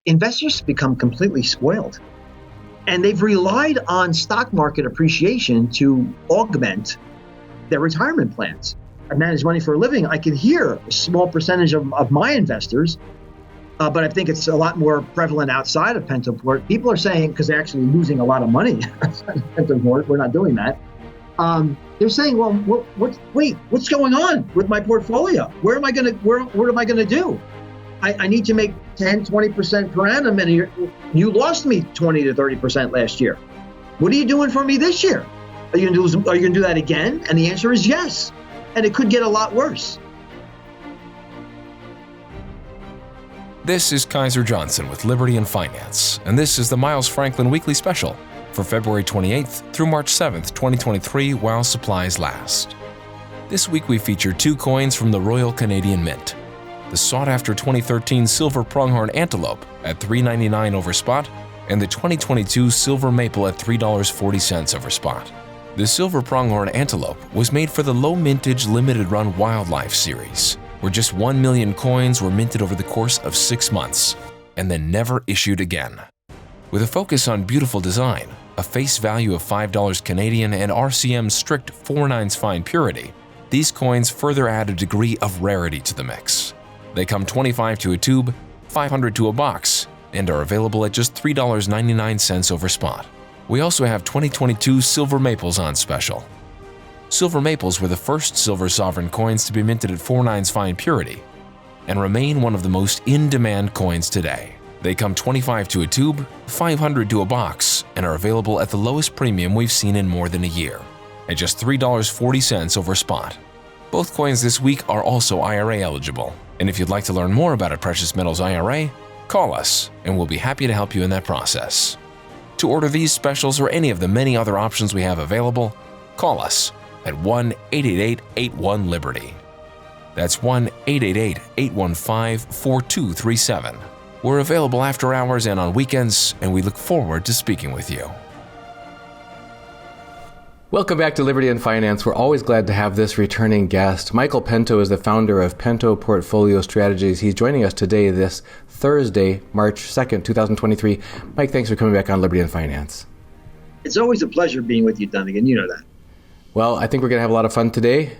investors become completely spoiled. And they've relied on stock market appreciation to augment their retirement plans. I manage money for a living. I can hear a small percentage of my investors, but I think it's a lot more prevalent outside of Pentoport. People are saying, because they're actually losing a lot of money outside of Pentoport, we're not doing that. They're saying, well, what's going on with my portfolio? What am I going to do? I need to make 10, 20% per annum, and you lost me 20 to 30% last year. What are you doing for me this year? Are you going to do that again? And the answer is yes. And it could get a lot worse. This is Kaiser Johnson with Liberty and Finance, and this is the Miles Franklin Weekly Special for February 28th through March 7th, 2023, while supplies last. This week we feature 2 coins from the Royal Canadian Mint. The sought-after 2013 Silver Pronghorn Antelope at $3.99 over spot, and the 2022 Silver Maple at $3.40 over spot. The Silver Pronghorn Antelope was made for the low mintage limited run Wildlife series, where just 1 million coins were minted over the course of 6 months, and then never issued again. With a focus on beautiful design, a face value of $5 Canadian, and RCM's strict 4/9 fine purity, these coins further add a degree of rarity to the mix. They come 25 to a tube, 500 to a box, and are available at just $3.99 over spot. We also have 2022 Silver Maples on special. Silver Maples were the first silver sovereign coins to be minted at 4/9 fine purity and remain one of the most in-demand coins today. They come 25 to a tube, 500 to a box, and are available at the lowest premium we've seen in more than a year, at just $3.40 over spot. Both coins this week are also IRA eligible, and if you'd like to learn more about a precious metals IRA, call us and we'll be happy to help you in that process. To order these specials or any of the many other options we have available, call us at 1-888-81-LIBERTY. That's 1-888-815-4237. We're available after hours and on weekends, and we look forward to speaking with you. Welcome back to Liberty and Finance. We're always glad to have this returning guest. Michael Pento is the founder of Pento Portfolio Strategies. He's joining us today, this Thursday, March 2nd, 2023. Mike, thanks for coming back on Liberty and Finance. It's always a pleasure being with you, Dunnigan. You know that. Well, I think we're going to have a lot of fun today.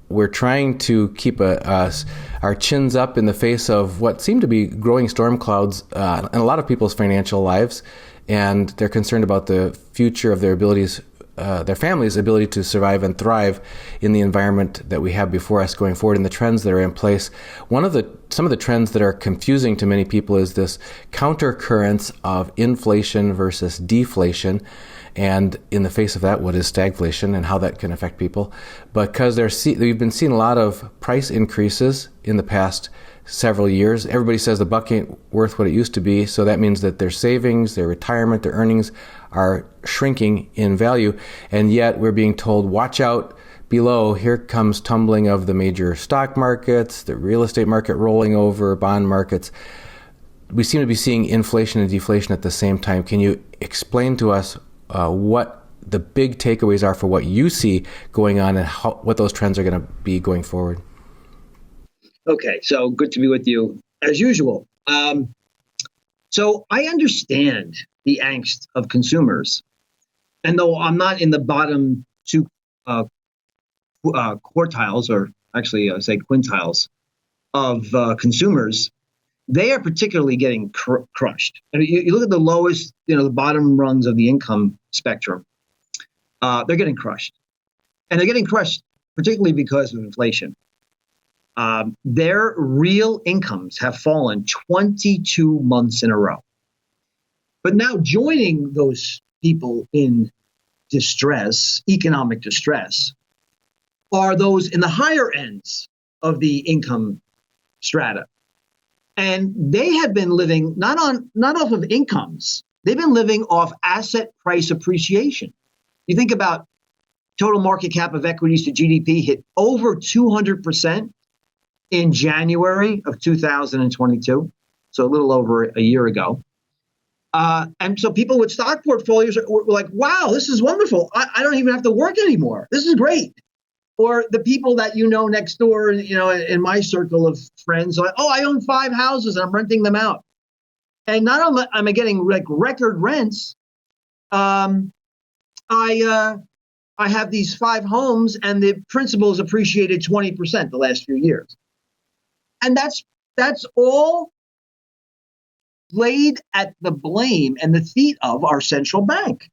We're trying to keep our chins up in the face of what seem to be growing storm clouds in a lot of people's financial lives, and they're concerned about the future of their families' ability to survive and thrive in the environment that we have before us going forward and the trends that are in place. Some of the trends that are confusing to many people is this countercurrents of inflation versus deflation. And in the face of that, what is stagflation and how that can affect people? Because we've been seeing a lot of price increases in the past several years. Everybody says the buck ain't worth what it used to be. So that means that their savings, their retirement, their earnings are shrinking in value. And yet we're being told, watch out below. Here comes tumbling of the major stock markets, the real estate market rolling over, bond markets. We seem to be seeing inflation and deflation at the same time. Can you explain to us what the big takeaways are for what you see going on and what those trends are going to be going forward? Okay, so good to be with you as usual. So I understand the angst of consumers, and though I'm not in the bottom 2 quartiles, or actually I say quintiles of consumers, they are particularly getting crushed. And you look at the lowest, the bottom rungs of the income spectrum, they're getting crushed. And they're getting crushed particularly because of inflation. Their real incomes have fallen 22 months in a row. But now joining those people in distress, economic distress, are those in the higher ends of the income strata. And they have been living not off of incomes. They've been living off asset price appreciation. You think about total market cap of equities to GDP hit over 200% in January of 2022, so a little over a year ago. And so people with stock portfolios were like, wow, this is wonderful. I don't even have to work anymore. This is great. Or the people that next door, in my circle of friends, are like, oh, I own 5 houses and I'm renting them out. And not only am I getting like record rents, um, I have these 5 homes, and the principal has appreciated 20% the last few years, and that's all laid at the blame and the feet of our central bank,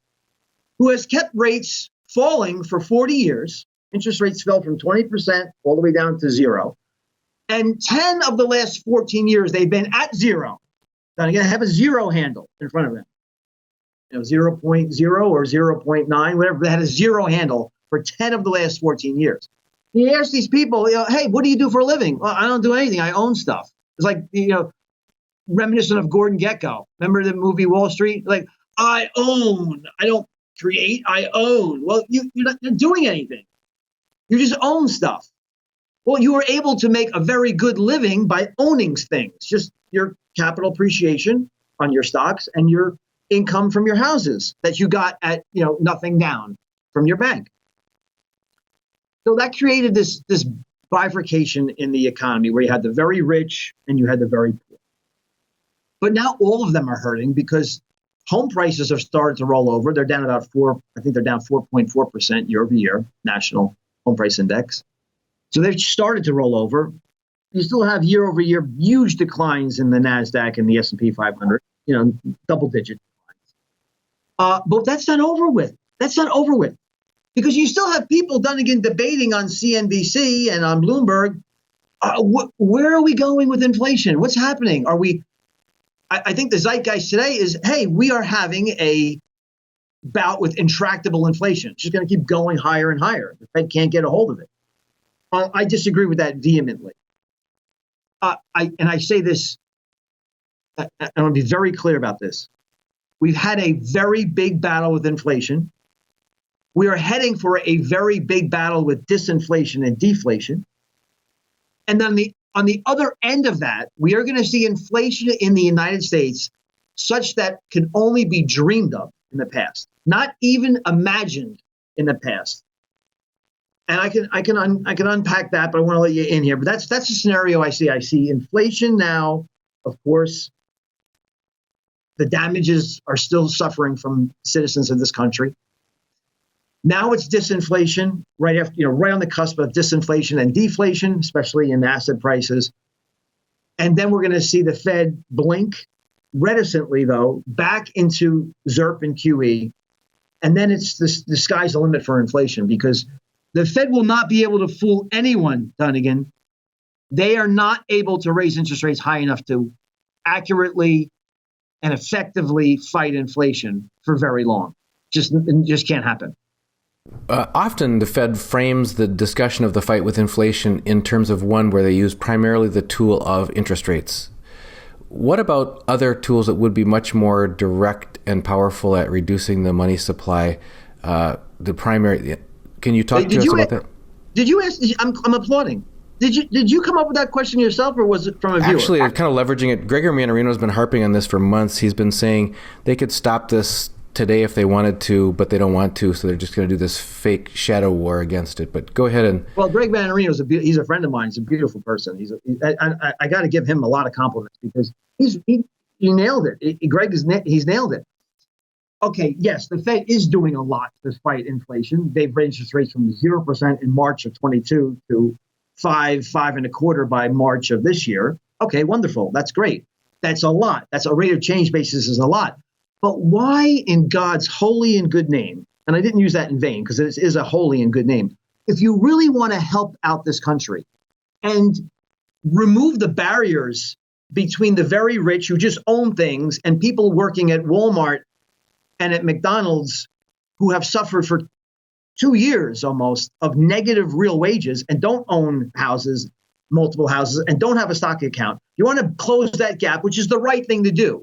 who has kept rates falling for 40 years. Interest rates fell from 20% all the way down to zero. And 10 of the last 14 years, they've been at zero. Now, again, have a zero handle in front of them. 0.0 or 0.9, whatever. They had a zero handle for 10 of the last 14 years. And you ask these people, hey, what do you do for a living? Well, I don't do anything. I own stuff. It's like, reminiscent of Gordon Gekko. Remember the movie Wall Street? Like, I own. I don't create. I own. Well, you're not doing anything. You just own stuff. Well, you were able to make a very good living by owning things. Just your capital appreciation on your stocks and your income from your houses that you got at nothing down from your bank. So that created this bifurcation in the economy where you had the very rich and you had the very poor. But now all of them are hurting because home prices have started to roll over. They're down about 4.4% year over year, national home price index. So they've started to roll over. You still have year over year huge declines in the NASDAQ and the S&P 500, double digit declines. But that's not over with. That's not over with. Because you still have people debating on CNBC and on Bloomberg. Where are we going with inflation? What's happening? I think the zeitgeist today is, hey, we are having a bout with intractable inflation. It's just going to keep going higher and higher. The Fed can't get a hold of it. I disagree with that vehemently. I say this, I want to be very clear about this. We've had a very big battle with inflation. We are heading for a very big battle with disinflation and deflation. And then on the other end of that, we are going to see inflation in the United States such that can only be dreamed of in the past, not even imagined in the past. And I can unpack that, but I want to let you in here. But that's the scenario I see. I see inflation now. Of course, the damages are still suffering from citizens of this country. Now it's disinflation, right on the cusp of disinflation and deflation, especially in asset prices. And then we're going to see the Fed blink reticently, though, back into ZIRP and QE. And then it's the sky's the limit for inflation, because the Fed will not be able to fool anyone, Dunnigan. They are not able to raise interest rates high enough to accurately and effectively fight inflation for very long. Just can't happen. Often the Fed frames the discussion of the fight with inflation in terms of one where they use primarily the tool of interest rates. What about other tools that would be much more direct and powerful at reducing the money supply? Can you talk to us about that? Did you ask? I'm applauding. Did you come up with that question yourself, or was it from a viewer? Actually, kind of leveraging it. Gregor Mannarino has been harping on this for months. He's been saying they could stop this today if they wanted to, but they don't want to, so they're just going to do this fake shadow war against it. But go ahead and... Well, Greg Mannarino he's a friend of mine. He's a beautiful person. I got to give him a lot of compliments because he nailed it. He's nailed it. Okay, yes, the Fed is doing a lot to fight inflation. They've raised interest rates from 0% in March of 22 to 5.25% by March of this year. Okay, wonderful. That's great. That's a lot. That's a rate of change basis is a lot. But why in God's holy and good name, and I didn't use that in vain because it is a holy and good name, if you really want to help out this country and remove the barriers between the very rich who just own things and people working at Walmart and at McDonald's who have suffered for 2 years almost of negative real wages and don't own houses, multiple houses, and don't have a stock account. You want to close that gap, which is the right thing to do.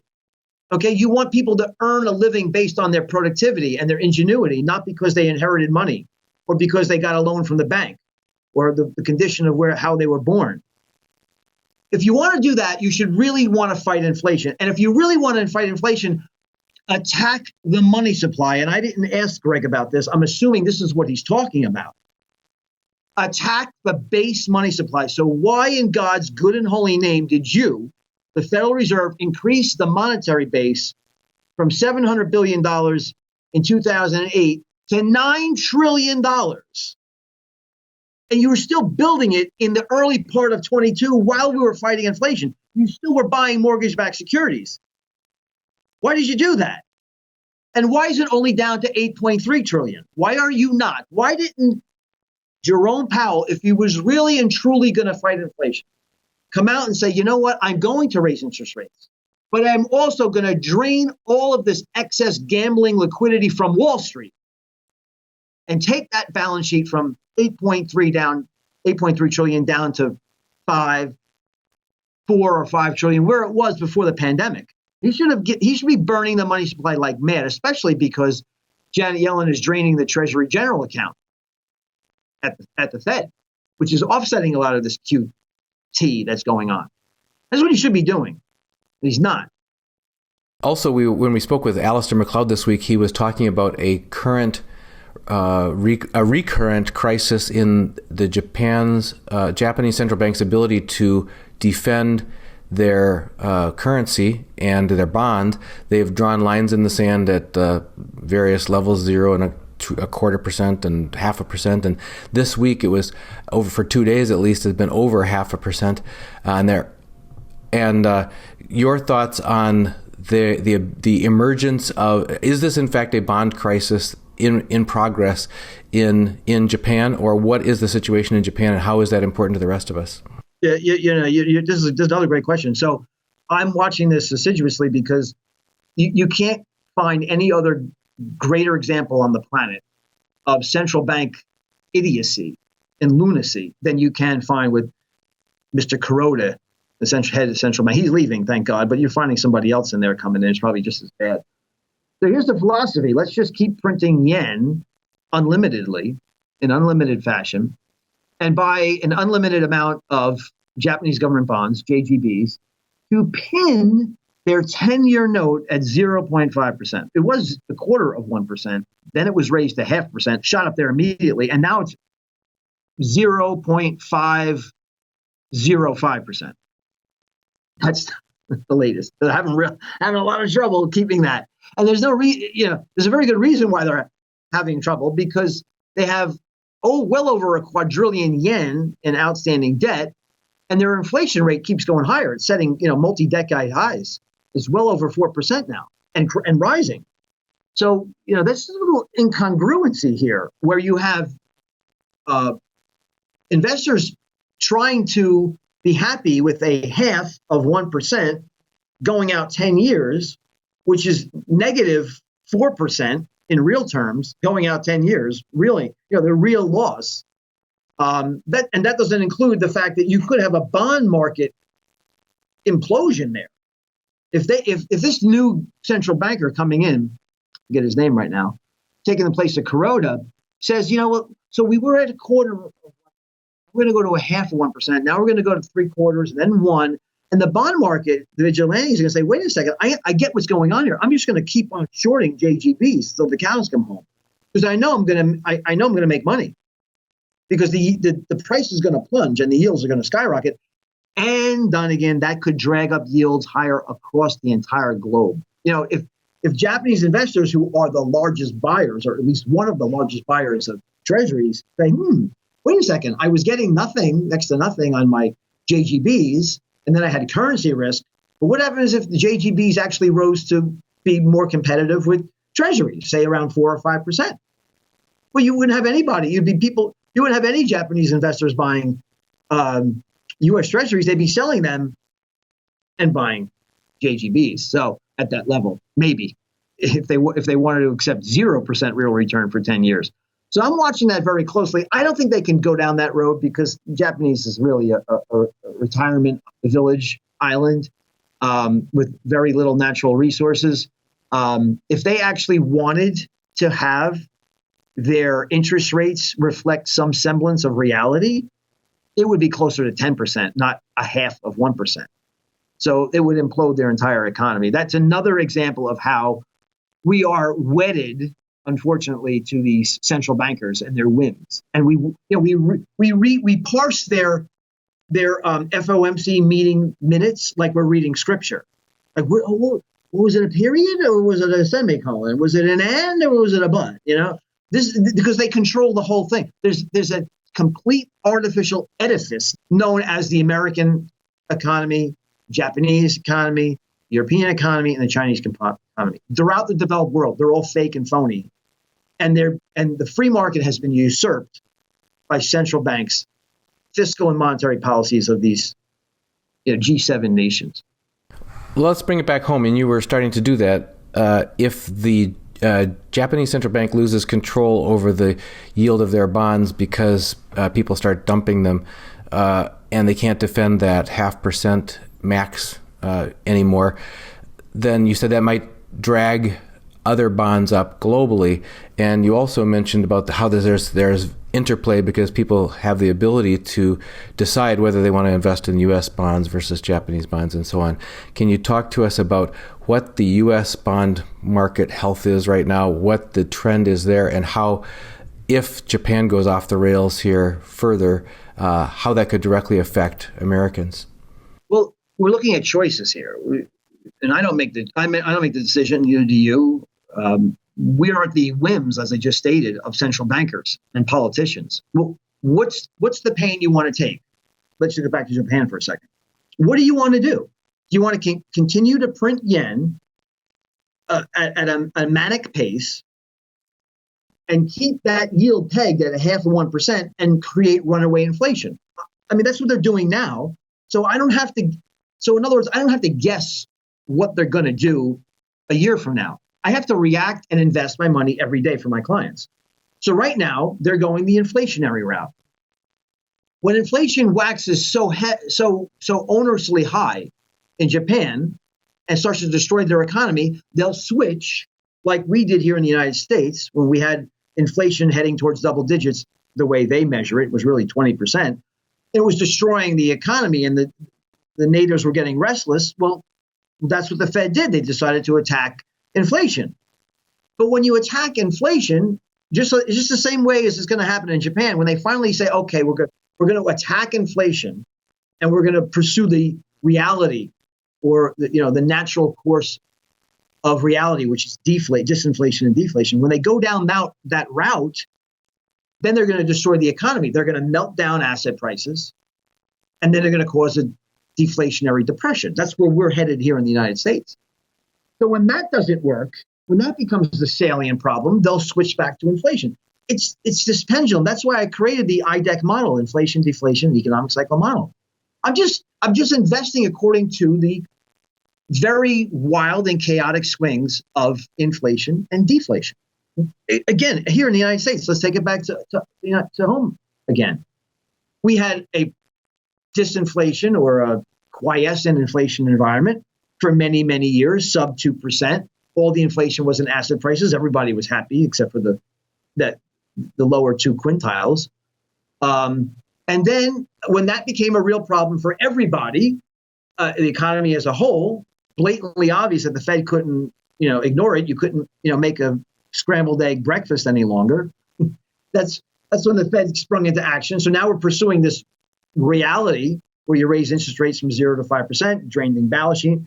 Okay, you want people to earn a living based on their productivity and their ingenuity, not because they inherited money or because they got a loan from the bank or the condition of how they were born. If you want to do that, you should really want to fight inflation. And if you really want to fight inflation, attack the money supply. And I didn't ask Greg about this. I'm assuming this is what he's talking about. Attack the base money supply. So why in God's good and holy name did you the Federal Reserve increased the monetary base from $700 billion in 2008 to $9 trillion. And you were still building it in the early part of 22 while we were fighting inflation. You still were buying mortgage-backed securities. Why did you do that? And why is it only down to 8.3 trillion? Why are you not? Why didn't Jerome Powell, if he was really and truly going to fight inflation, come out and say, you know what, I'm going to raise interest rates, but I'm also going to drain all of this excess gambling liquidity from Wall Street and take that balance sheet from 8.3 trillion down to 4 or 5 trillion, where it was before the pandemic. He should be burning the money supply like mad, especially because Janet Yellen is draining the Treasury General account at the Fed, which is offsetting a lot of this QT that's going on. That's what he should be doing. But he's not. Also, when we spoke with Alistair McLeod this week, he was talking about a recurrent crisis in the Japanese central bank's ability to defend their currency and their bond. They've drawn lines in the sand at various levels, 0 and 0.25% and 0.5%. And this week it was over, for 2 days at least, it's been over 0.5%. And your thoughts on the emergence of, is this in fact a bond crisis in progress in Japan, or what is the situation in Japan and how is that important to the rest of us? Yeah, this is another great question. So I'm watching this assiduously because you can't find any other greater example on the planet of central bank idiocy and lunacy than you can find with Mr. Kuroda, the head of the central bank. He's leaving, thank God, but you're finding somebody else in there coming in. It's probably just as bad. So here's the philosophy. Let's just keep printing yen unlimitedly in unlimited fashion and buy an unlimited amount of Japanese government bonds, JGBs, to pin their 10-year note at 0.5%. It was 0.25%. Then it was raised to 0.5%, shot up there immediately, and now it's 0.505%. That's the latest. They're having a lot of trouble keeping that. And there's there's a very good reason why they're having trouble, because they have well over a quadrillion yen in outstanding debt, and their inflation rate keeps going higher. It's setting multi-decade highs. It's well over 4% now and rising. So there's a little incongruency here where you have investors trying to be happy with a 0.5% going out 10 years, which is negative 4% in real terms, going out 10 years, really, the real loss. That doesn't include the fact that you could have a bond market implosion there. If this new central banker coming in, I get his name right now, taking the place of Kuroda, says, so we were at 1/4, we're going to go to a 0.5%. Now we're going to go to 3/4, and then 1. And the bond market, the vigilantes are going to say, wait a second, I get what's going on here. I'm just going to keep on shorting JGBs till the cows come home, because I know I'm going to make money, because the price is going to plunge and the yields are going to skyrocket. And done again, that could drag up yields higher across the entire globe. If Japanese investors, who are the largest buyers, or at least one of the largest buyers of treasuries, say, wait a second, I was getting next to nothing on my JGBs, and then I had currency risk. But what happens if the JGBs actually rose to be more competitive with treasuries, say around 4 or 5%? Well, you wouldn't have anybody. You wouldn't have any Japanese investors buying U.S. treasuries. They'd be selling them and buying JGBs. So at that level, maybe if they wanted to accept 0% real return for 10 years. So I'm watching that very closely. I don't think they can go down that road, because Japanese is really a retirement village island with very little natural resources. If they actually wanted to have their interest rates reflect some semblance of reality, it would be closer to 10%, not 0.5%. So it would implode their entire economy. That's another example of how we are wedded, unfortunately, to these central bankers and their whims. And we parse their their FOMC meeting minutes like we're reading scripture. Like, was it a period or was it a semicolon? Was it an and or was it a but? This because they control the whole thing. There's a complete artificial edifice known as the American economy, Japanese economy, European economy, and the Chinese economy. Throughout the developed world, they're all fake and phony, and the free market has been usurped by central banks, fiscal and monetary policies of these G7 nations. Well, let's bring it back home, and you were starting to do that. If the Japanese central bank loses control over the yield of their bonds because people start dumping them, and they can't defend that 0.5% max anymore, then you said that might drag other bonds up globally. And you also mentioned about how there's interplay because people have the ability to decide whether they want to invest in U.S. bonds versus Japanese bonds and so on. Can you talk to us about what the U.S. bond market health is right now, what the trend is there, and how, if Japan goes off the rails here further, how that could directly affect Americans? Well, we're looking at choices here, and I don't make the decision. Do you? We are at the whims, as I just stated, of central bankers and politicians. Well, what's the pain you want to take? Let's get back to Japan for a second. What do you want to do? Do you want to continue to print yen at a manic pace and keep that yield pegged at 0.5% and create runaway inflation? I mean, that's what they're doing now. So I don't have to. So in other words, I don't have to guess what they're going to do a year from now. I have to react and invest my money every day for my clients. So right now, they're going the inflationary route. When inflation waxes so onerously high in Japan and starts to destroy their economy, they'll switch, like we did here in the United States when we had inflation heading towards double digits. The way they measure it was really 20%. It was destroying the economy, and the natives were getting restless. Well, that's what the Fed did. They decided to attack inflation. But when you attack inflation, it's just the same way as it's going to happen in Japan. When they finally say, okay, we're going to attack inflation and we're going to pursue the reality or the natural course of reality, which is disinflation and deflation. When they go down that route, then they're going to destroy the economy. They're going to melt down asset prices, and then they're going to cause a deflationary depression. That's where we're headed here in the United States. So when that doesn't work, when that becomes the salient problem, they'll switch back to inflation. It's this pendulum. That's why I created the IDEC model, inflation, deflation, economic cycle model. I'm just investing according to the very wild and chaotic swings of inflation and deflation. Again, here in the United States, let's take it back to home again. We had a disinflation or a quiescent inflation environment for many, many years, sub 2%. All the inflation was in asset prices. Everybody was happy except for the lower two quintiles. And then when that became a real problem for everybody, the economy as a whole, blatantly obvious that the Fed couldn't, ignore it. You couldn't, make a scrambled egg breakfast any longer. That's when the Fed sprung into action. So now we're pursuing this reality where you raise interest rates from 0 to 5%, drain the balance sheet.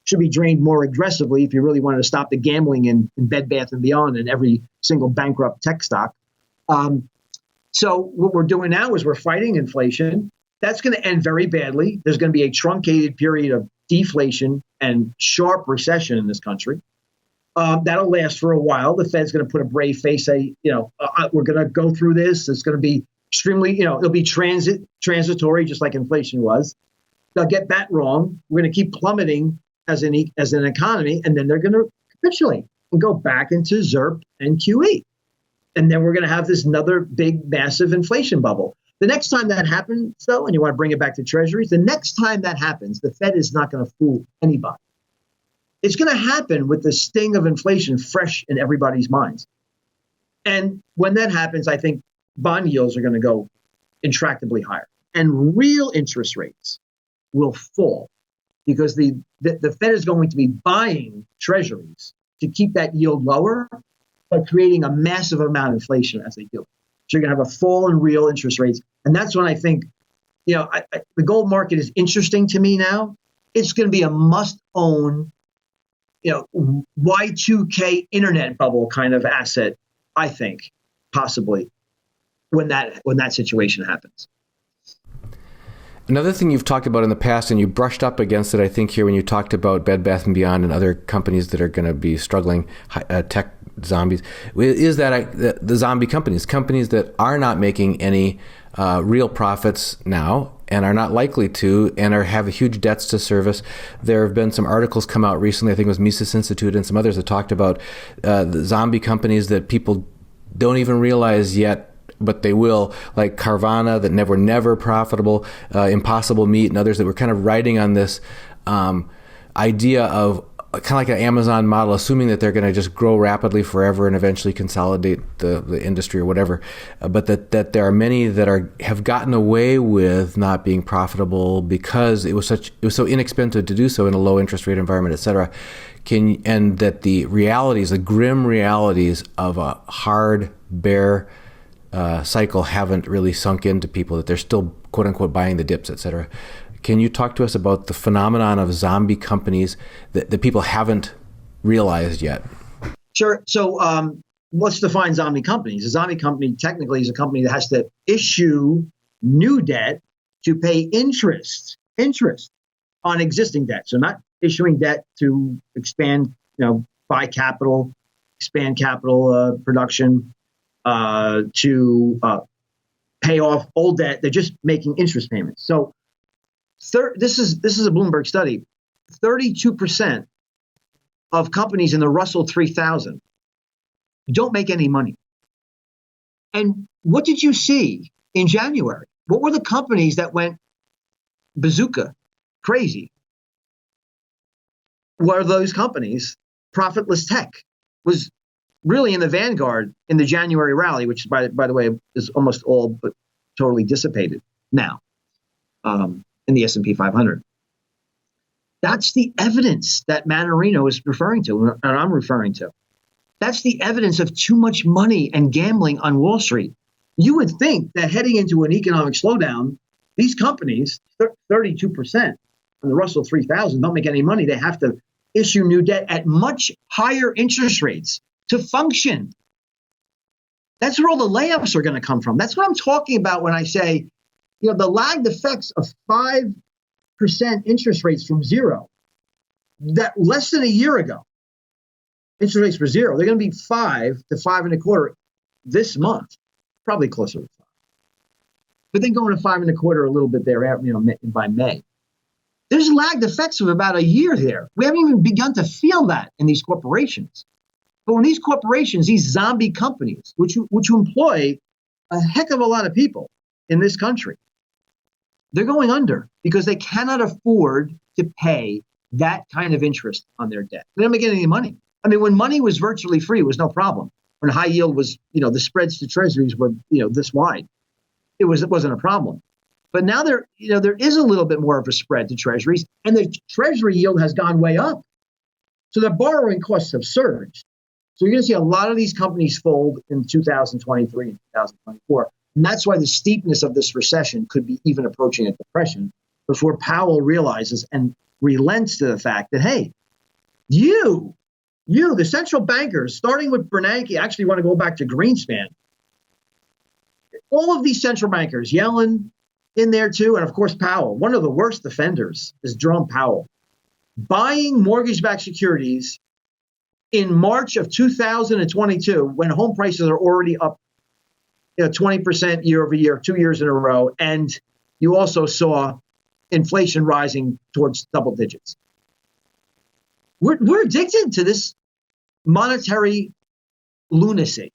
Should be drained more aggressively if you really wanted to stop the gambling in Bed Bath & Beyond and every single bankrupt tech stock. So what we're doing now is we're fighting inflation. That's going to end very badly. There's going to be a truncated period of deflation and sharp recession in this country. That'll last for a while. The Fed's going to put a brave face, say, we're going to go through this. It's going to be extremely, it'll be transitory, just like inflation was. They'll get that wrong. We're going to keep plummeting as an economy, and then they're going to capitulate and go back into ZIRP and QE. And then we're going to have this another big, massive inflation bubble. The next time that happens, though, and you want to bring it back to treasuries, the next time that happens, the Fed is not going to fool anybody. It's going to happen with the sting of inflation fresh in everybody's minds. And when that happens, I think bond yields are going to go intractably higher. And real interest rates will fall because the Fed is going to be buying treasuries to keep that yield lower, but creating a massive amount of inflation as they do. So you're going to have a fall in real interest rates. And that's when I think The gold market is interesting to me now. It's going to be a must-own, Y2K internet bubble kind of asset, I think, possibly, when that situation happens. Another thing you've talked about in the past, and you brushed up against it, I think, here when you talked about Bed Bath & Beyond and other companies that are going to be struggling, tech zombies, is that the zombie companies that are not making any real profits now and are not likely to, and have huge debts to service. There have been some articles come out recently, I think it was Mises Institute and some others that talked about the zombie companies that people don't even realize yet, but they will, like Carvana, that were never profitable, Impossible Meat, and others that were kind of riding on this idea of kind of like an Amazon model, assuming that they're going to just grow rapidly forever and eventually consolidate the industry or whatever, but that there are many that have gotten away with not being profitable because it was so inexpensive to do so in a low interest rate environment, et cetera. And that the grim realities of a hard bear cycle haven't really sunk into people, that they're still quote unquote buying the dips, et cetera. Can you talk to us about the phenomenon of zombie companies that people haven't realized yet? Sure. So let's define zombie companies. A zombie company technically is a company that has to issue new debt to pay interest on existing debt. So not issuing debt to expand, buy capital, expand capital production, to pay off old debt. They're just making interest payments. So this is a Bloomberg study. 32% of companies in the Russell 3000 don't make any money. And what did you see in January? What were the companies that went bazooka, crazy? What are those companies? Profitless tech was really in the vanguard in the January rally, which by the way is almost all but totally dissipated now. In the S&P 500. That's the evidence that Manarino is referring to, and I'm referring to. That's the evidence of too much money and gambling on Wall Street. You would think that heading into an economic slowdown, these companies, 32% on the Russell 3000, don't make any money. They have to issue new debt at much higher interest rates to function. That's where all the layoffs are going to come from. That's what I'm talking about when I say, the lagged effects of 5% interest rates from zero, that less than a year ago, interest rates were zero. They're going to be 5 to 5.25 this month, probably closer to 5. But then going to 5.25 a little bit there, by May. There's lagged effects of about a year there. We haven't even begun to feel that in these corporations. But when these corporations, these zombie companies, which employ a heck of a lot of people in this country, they're going under because they cannot afford to pay that kind of interest on their debt. They don't make any money. I mean, when money was virtually free, it was no problem. When high yield was, the spreads to treasuries were, this wide, it wasn't a problem. But now there is a little bit more of a spread to treasuries, and the treasury yield has gone way up. So their borrowing costs have surged. So you're going to see a lot of these companies fold in 2023 and 2024. And that's why the steepness of this recession could be even approaching a depression before Powell realizes and relents to the fact that, hey, you, the central bankers, starting with Bernanke, actually want to go back to Greenspan. All of these central bankers, Yellen in there too, and of course Powell, one of the worst offenders is Jerome Powell, buying mortgage-backed securities in March of 2022 when home prices are already up 20% year over year, 2 years in a row. And you also saw inflation rising towards double digits. We're addicted to this monetary lunacy.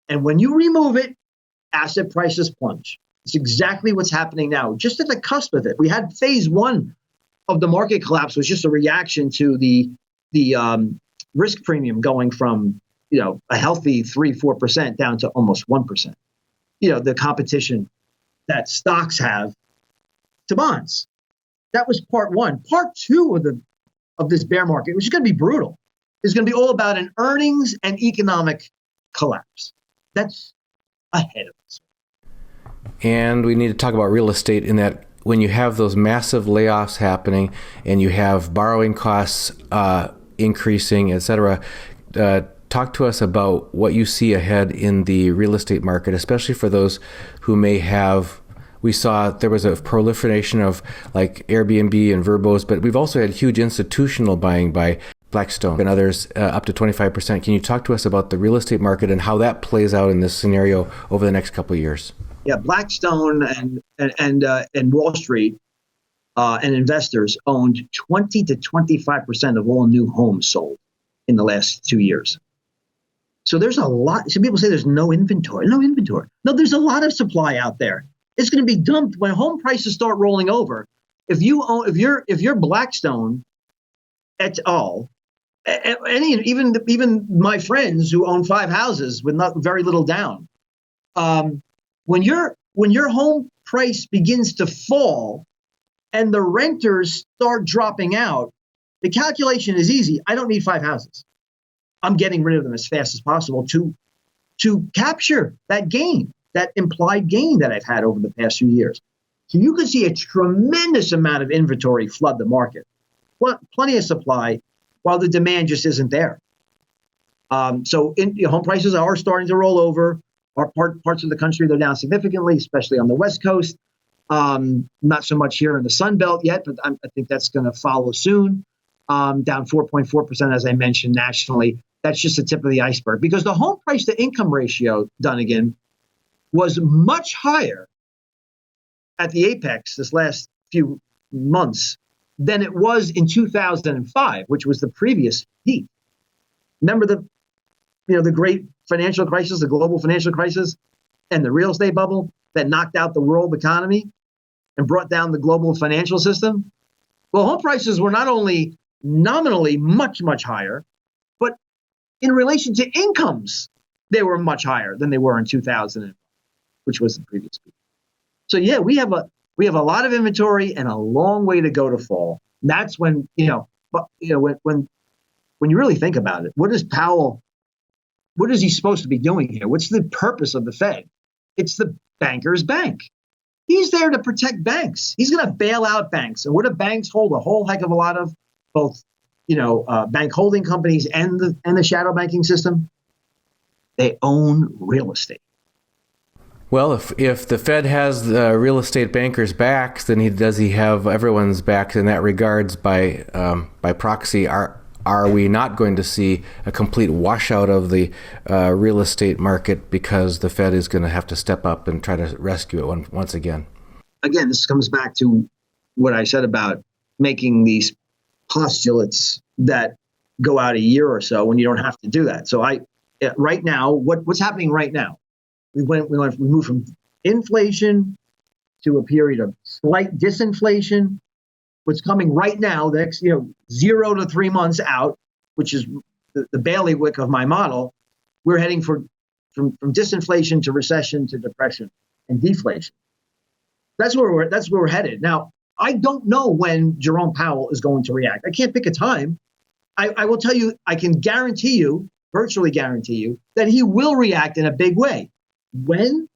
And when you remove it, asset prices plunge. It's exactly what's happening now, just at the cusp of it. We had phase one of the market collapse was just a reaction to the risk premium going from a healthy 3-4% down to almost 1%. The competition that stocks have to bonds. That was part one. Part two of this bear market, which is going to be brutal, is going to be all about an earnings and economic collapse. That's ahead of us. And we need to talk about real estate in that when you have those massive layoffs happening and you have borrowing costs increasing, et cetera, talk to us about what you see ahead in the real estate market, especially for those who may have. We saw there was a proliferation of like Airbnb and Verbos, but we've also had huge institutional buying by Blackstone and others, up to 25%. Can you talk to us about the real estate market and how that plays out in this scenario over the next couple of years? Yeah, Blackstone and Wall Street and investors owned 20 to 25% of all new homes sold in the last 2 years. So there's a lot. Some people say there's no inventory. No, there's a lot of supply out there. It's going to be dumped when home prices start rolling over. If you're Blackstone et al., even my friends who own 5 houses with very little down, when your home price begins to fall and the renters start dropping out, the calculation is easy. I don't need 5 houses. I'm getting rid of them as fast as possible to capture that gain, that implied gain that I've had over the past few years. So you could see a tremendous amount of inventory flood the market. Plenty of supply, while the demand just isn't there. So home prices are starting to roll over. Parts of the country, they're down significantly, especially on the West Coast. Not so much here in the Sun Belt yet, but I think that's going to follow soon. Down 4.4%, as I mentioned, nationally. That's just the tip of the iceberg, because the home price to income ratio, Dunnigan, was much higher at the apex this last few months than it was in 2005, which was the previous peak. Remember the great financial crisis, the global financial crisis, and the real estate bubble that knocked out the world economy and brought down the global financial system? Well, home prices were not only nominally much, much higher, but in relation to incomes, they were much higher than they were in 2000, which was the previous peak. So yeah, we have a lot of inventory and a long way to go to fall. And that's when when you really think about it, what is he supposed to be doing here? What's the purpose of the Fed? It's the banker's bank. He's there to protect banks. He's going to bail out banks. And what do banks hold? A whole heck of a lot of, both bank holding companies and the shadow banking system. They own real estate. Well, if the Fed has the real estate bankers' backs, then does he have everyone's backs in that regards by proxy? Are we not going to see a complete washout of the real estate market because the Fed is going to have to step up and try to rescue it once again? Again, this comes back to what I said about making these postulates that go out a year or so when you don't have to do that. So right now, what's happening right now? We moved from inflation to a period of slight disinflation. What's coming right now, the next 0 to 3 months out, which is the bailiwick of my model, we're heading from disinflation to recession to depression and deflation. That's where we're headed. Now, I don't know when Jerome Powell is going to react. I can't pick a time. I will tell you, I can virtually guarantee you, that he will react in a big way. When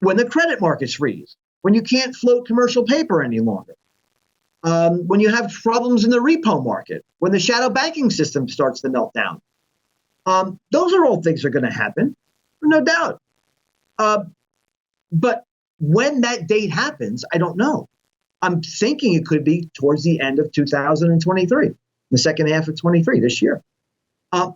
the credit markets freeze, when you can't float commercial paper any longer, when you have problems in the repo market, when the shadow banking system starts to melt down. Those are all things that are going to happen, no doubt. But when that date happens, I don't know. I'm thinking it could be towards the end of 2023, the second half of 23 this year.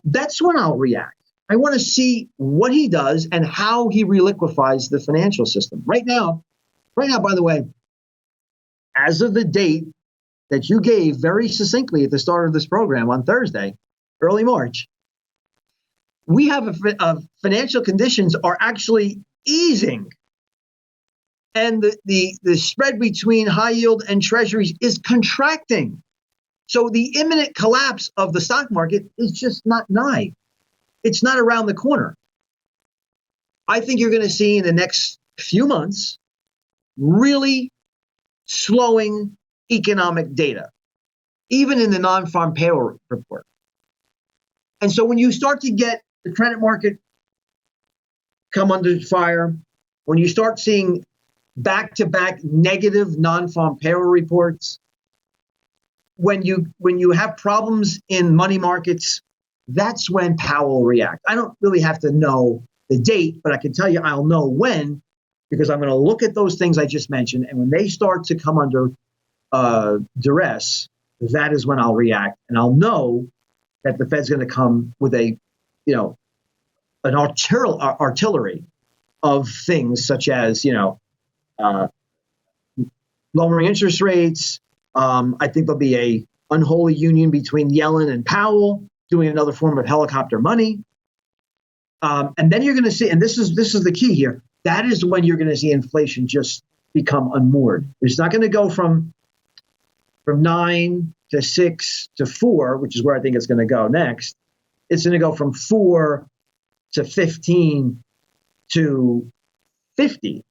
That's when I'll react. I want to see what he does and how he reliquefies the financial system. Right now, by the way, as of the date that you gave very succinctly at the start of this program on Thursday, early March, we have financial conditions are actually easing. And the spread between high yield and treasuries is contracting. So the imminent collapse of the stock market is just not nigh. It's not around the corner. I think you're going to see in the next few months really slowing economic data, even in the non-farm payroll report. And so when you start to get the credit market come under fire, when you start seeing back-to-back negative non-farm payroll reports. When you have problems in money markets, that's when Powell will react. I don't really have to know the date, but I can tell you I'll know when, because I'm going to look at those things I just mentioned, and when they start to come under duress, that is when I'll react, and I'll know that the Fed's going to come with an artillery of things such as lowering interest rates. I think there'll be a unholy union between Yellen and Powell doing another form of helicopter money. And then you're going to see, and this is the key here, that is when you're going to see inflation just become unmoored. It's not going to go from 9 to 6 to 4, which is where I think it's going to go next. It's going to go from 4 to 15 to 50.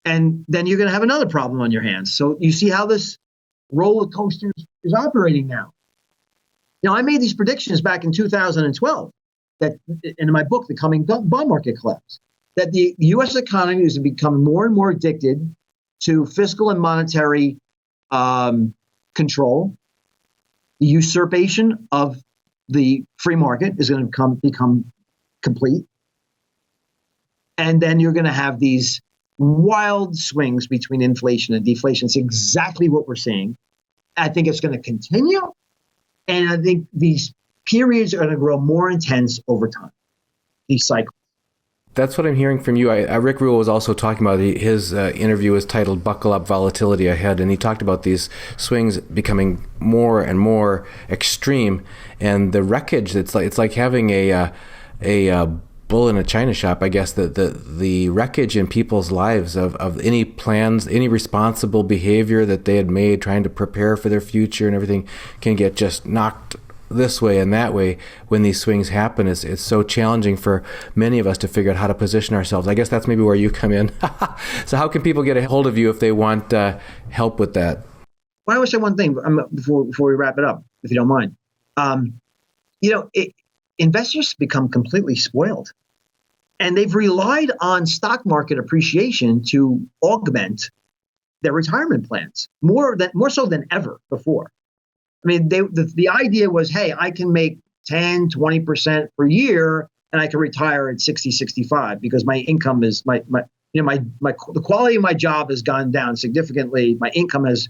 And then you're going to have another problem on your hands. So you see how this roller coaster is operating now. I made these predictions back in 2012 that in my book, The Coming Bond Market Collapse, that the U.S. economy is becoming more and more addicted to fiscal and monetary control. The usurpation of the free market is going to become complete. And then you're going to have these wild swings between inflation and deflation. It's exactly what we're seeing. I think it's going to continue. And I think these periods are going to grow more intense over time, these cycles. That's what I'm hearing from you. Rick Rule was also talking about, his interview was titled Buckle Up, Volatility Ahead, and he talked about these swings becoming more and more extreme, and the wreckage, it's like having a bull in a china shop, I guess, the wreckage in people's lives of any plans, any responsible behavior that they had made, trying to prepare for their future and everything, can get just knocked this way and that way when these swings happen. It's so challenging for many of us to figure out how to position ourselves. I guess that's maybe where you come in. So how can people get a hold of you if they want help with that? Well, I would say one thing before we wrap it up, if you don't mind. Investors become completely spoiled, and they've relied on stock market appreciation to augment their retirement plans more so than ever before. I mean, the idea was, hey, I can make 10, 20% per year, and I can retire at 60, 65 because my income is the quality of my job has gone down significantly. My income has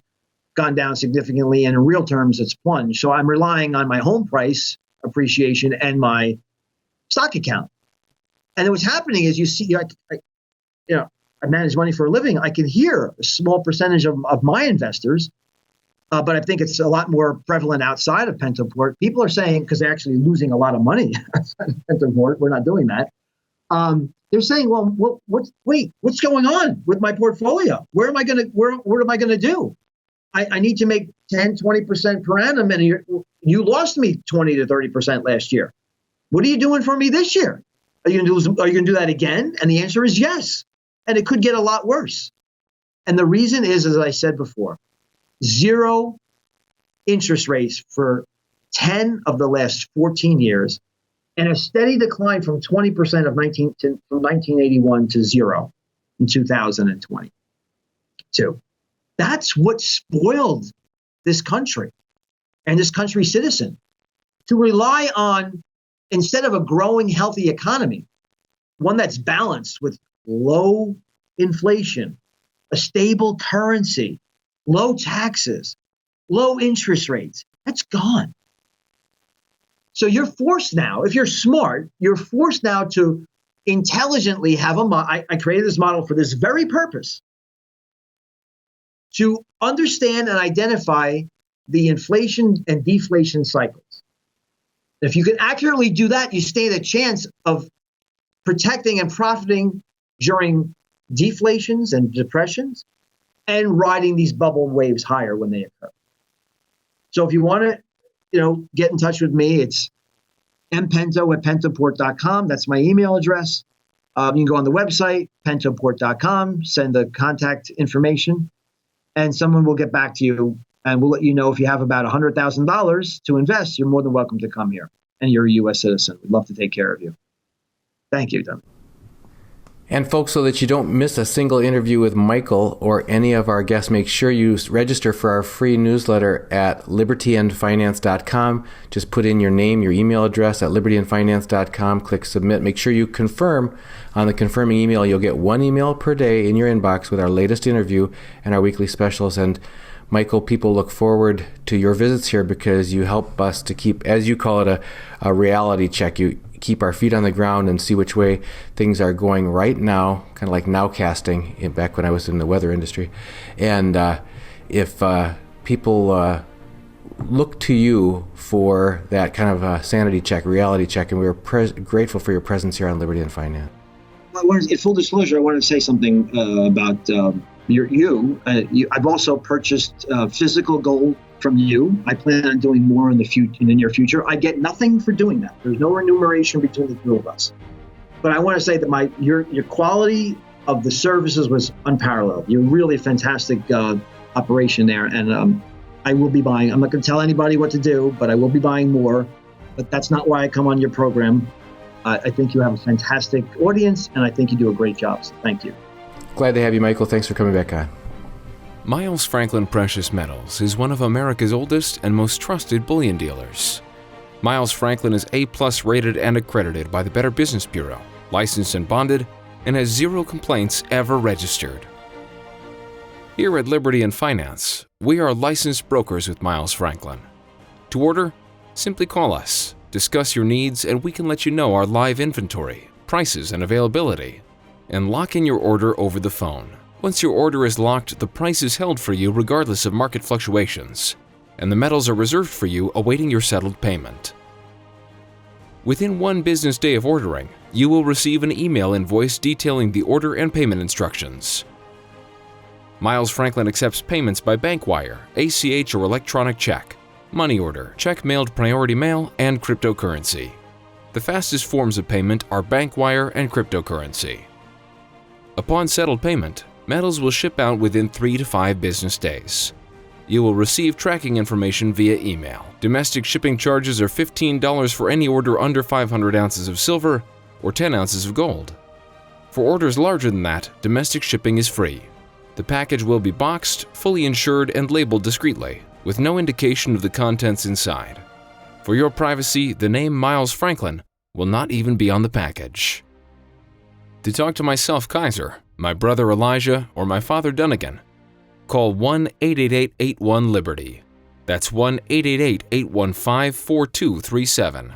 gone down significantly, and in real terms, it's plunged. So I'm relying on my home price appreciation and my stock account. And what's happening is, you see, I manage money for a living. I can hear a small percentage of my investors, but I think it's a lot more prevalent outside of Pentoport. People are saying, because they're actually losing a lot of money outside of Pentoport, we're not doing that. They're saying, well, what's going on with my portfolio? What am I going to do? I need to make 10, 20% per annum, and you lost me 20 to 30% last year. What are you doing for me this year? Are you going to do that again? And the answer is yes. And it could get a lot worse. And the reason is, as I said before, 0 interest rates for 10 of the last 14 years, and a steady decline from 20% from 1981 to 0 in 2022. That's what spoiled this country and this country's citizen, to rely on, instead of a growing, healthy economy, one that's balanced with low inflation, a stable currency, low taxes, low interest rates. That's gone. So you're forced now, if you're smart, you're forced now to intelligently have I created this model for this very purpose, to understand and identify the inflation and deflation cycles. If you can accurately do that, you stand a chance of protecting and profiting during deflations and depressions, and riding these bubble waves higher when they occur. So if you want to, get in touch with me, it's mpento@pentoport.com. That's my email address. You can go on the website, pentoport.com, send the contact information, and someone will get back to you, and we'll let you know if you have about $100,000 to invest. You're more than welcome to come here, and you're a U.S. citizen. We'd love to take care of you. Thank you, Tom. And folks, so that you don't miss a single interview with Michael or any of our guests, make sure you register for our free newsletter at libertyandfinance.com. Just put in your name, your email address at libertyandfinance.com, click submit. Make sure you confirm. On the confirming email, you'll get 1 email per day in your inbox with our latest interview and our weekly specials. And Michael, people look forward to your visits here because you help us to keep, as you call it, a reality check. You keep our feet on the ground and see which way things are going right now, kind of like nowcasting back when I was in the weather industry. And if people look to you for that kind of a sanity check, reality check, and we were grateful for your presence here on Liberty and Finance. In full disclosure, I wanted to say something about you. I've also purchased physical gold from you. I plan on doing more in the near future. I get nothing for doing that. There's no remuneration between the two of us. But I want to say that your quality of the services was unparalleled. You're really fantastic operation there, and I will be buying. I'm not going to tell anybody what to do, but I will be buying more. But that's not why I come on your program. I think you have a fantastic audience, and I think you do a great job. So thank you. Glad to have you, Michael. Thanks for coming back on. Miles Franklin Precious Metals is one of America's oldest and most trusted bullion dealers. Miles Franklin is A+ rated and accredited by the Better Business Bureau, licensed and bonded, and has 0 complaints ever registered. Here at Liberty and Finance, we are licensed brokers with Miles Franklin. To order, simply call us, discuss your needs, and we can let you know our live inventory, prices, and availability, and lock in your order over the phone. Once your order is locked, the price is held for you regardless of market fluctuations, and the metals are reserved for you awaiting your settled payment. Within 1 business day of ordering, you will receive an email invoice detailing the order and payment instructions. Miles Franklin accepts payments by bank wire, ACH or electronic check, money order, check mailed priority mail, and cryptocurrency. The fastest forms of payment are bank wire and cryptocurrency. Upon settled payment, metals will ship out within 3 to 5 business days. You will receive tracking information via email. Domestic shipping charges are $15 for any order under 500 ounces of silver or 10 ounces of gold. For orders larger than that, domestic shipping is free. The package will be boxed, fully insured, and labeled discreetly, with no indication of the contents inside. For your privacy, the name Miles Franklin will not even be on the package. To talk to myself, Kaiser, my brother Elijah, or my father Dunnigan, call 1-888-81-LIBERTY. That's 1-888-815-4237.